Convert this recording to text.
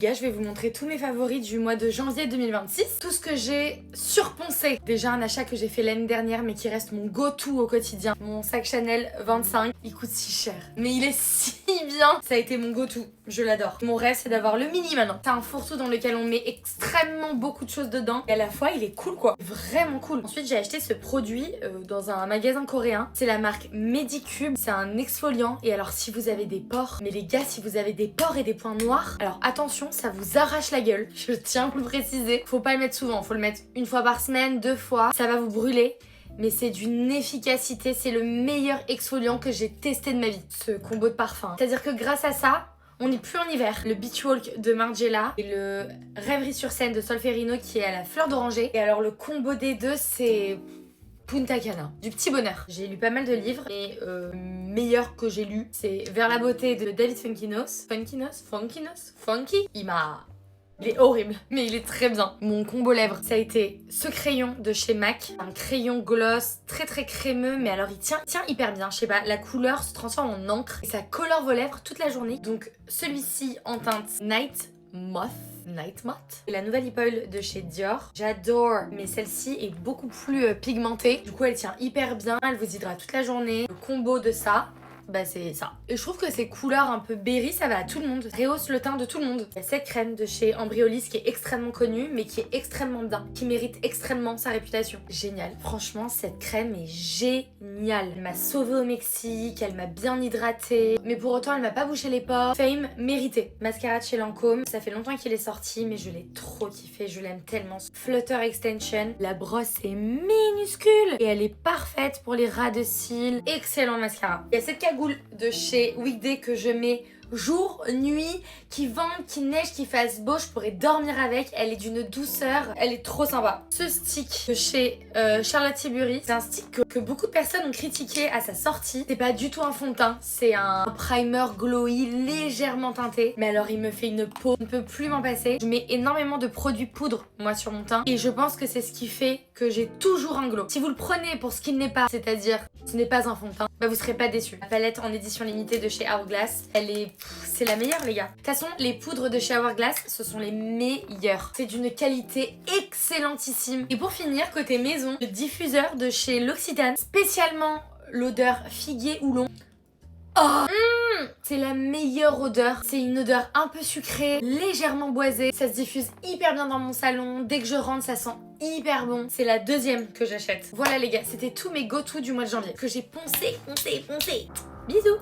Les gars, je vais vous montrer tous mes favoris du mois de janvier 2026. Tout ce que j'ai surponcé. Déjà un achat que j'ai fait l'année dernière mais qui reste mon go-to au quotidien. Mon sac Chanel 25. Il coûte si cher. Mais il est si bien. Ça a été mon go-to. Je l'adore. Mon rêve, c'est d'avoir le mini maintenant. C'est un fourre-tout dans lequel on met extrêmement beaucoup de choses dedans. Et à la fois, il est cool quoi. Vraiment cool. Ensuite, j'ai acheté ce produit dans un magasin coréen. C'est la marque Medicube. C'est un exfoliant. Et alors, si vous avez des pores, mais les gars, si vous avez des pores et des points noirs, alors attention, ça vous arrache la gueule. Je tiens à vous le préciser. Faut pas le mettre souvent. Faut le mettre une fois par semaine, 2 fois. Ça va vous brûler. Mais c'est d'une efficacité. C'est le meilleur exfoliant que j'ai testé de ma vie. Ce combo de parfum. C'est-à-dire que grâce à ça, on n'est plus en hiver. Le Beach Walk de Margiela et le Rêverie sur scène de Solferino qui est à la fleur d'oranger. Et alors le combo des deux, c'est Punta Cana, du petit bonheur. J'ai lu pas mal de livres et meilleur que j'ai lu, c'est Vers la beauté de David Funkinos. Funky. Il est horrible, mais il est très bien. Mon combo lèvres, ça a été ce crayon de chez MAC. Un crayon gloss très très crémeux, mais alors il tient hyper bien. Je sais pas, la couleur se transforme en encre et ça colore vos lèvres toute la journée. Donc celui-ci en teinte Night Moth. Et la nouvelle lip oil de chez Dior. J'adore, mais celle-ci est beaucoup plus pigmentée. Du coup, elle tient hyper bien. Elle vous hydrate toute la journée. Le combo de ça, bah c'est ça. Et je trouve que ces couleurs un peu berry, ça va à tout le monde. Rehausse le teint de tout le monde. Il y a cette crème de chez Embryolisse qui est extrêmement connue, mais qui est extrêmement bien, qui mérite extrêmement sa réputation. Génial. Franchement, cette crème est géniale. Elle m'a sauvée au Mexique, elle m'a bien hydratée, mais pour autant, elle m'a pas bouché les pores. Fame mérité. Mascara de chez Lancôme. Ça fait longtemps qu'il est sorti, mais je l'ai trop kiffé. Je l'aime tellement. Flutter Extension. La brosse est minuscule et elle est parfaite pour les ras de cils. Excellent mascara. Il y a cette cagoule de chez Weekday que je mets jour, nuit, qui vente, qui neige, qui fasse beau, je pourrais dormir avec. Elle est d'une douceur, elle est trop sympa. Ce stick de chez Charlotte Tilbury, c'est un stick que beaucoup de personnes ont critiqué à sa sortie. C'est pas du tout un fond de teint, c'est un primer glowy légèrement teinté. Mais alors il me fait une peau, je ne peux plus m'en passer. Je mets énormément de produits poudre, moi, sur mon teint. Et je pense que c'est ce qui fait que j'ai toujours un glow. Si vous le prenez pour ce qu'il n'est pas, c'est-à-dire ce n'est pas un fond de teint, bah vous serez pas déçus. La palette en édition limitée de chez Hourglass, elle est... c'est la meilleure les gars. De toute façon, les poudres de chez Hourglass, ce sont les meilleures. C'est d'une qualité excellentissime. Et pour finir, côté maison, le diffuseur de chez L'Occitane, spécialement l'odeur figuier houblon. Oh c'est la meilleure odeur. C'est une odeur un peu sucrée, légèrement boisée. Ça se diffuse hyper bien dans mon salon. Dès que je rentre, ça sent hyper bon. C'est la deuxième que j'achète. Voilà les gars, c'était tous mes go-to du mois de janvier. Que j'ai poncé. Bisous.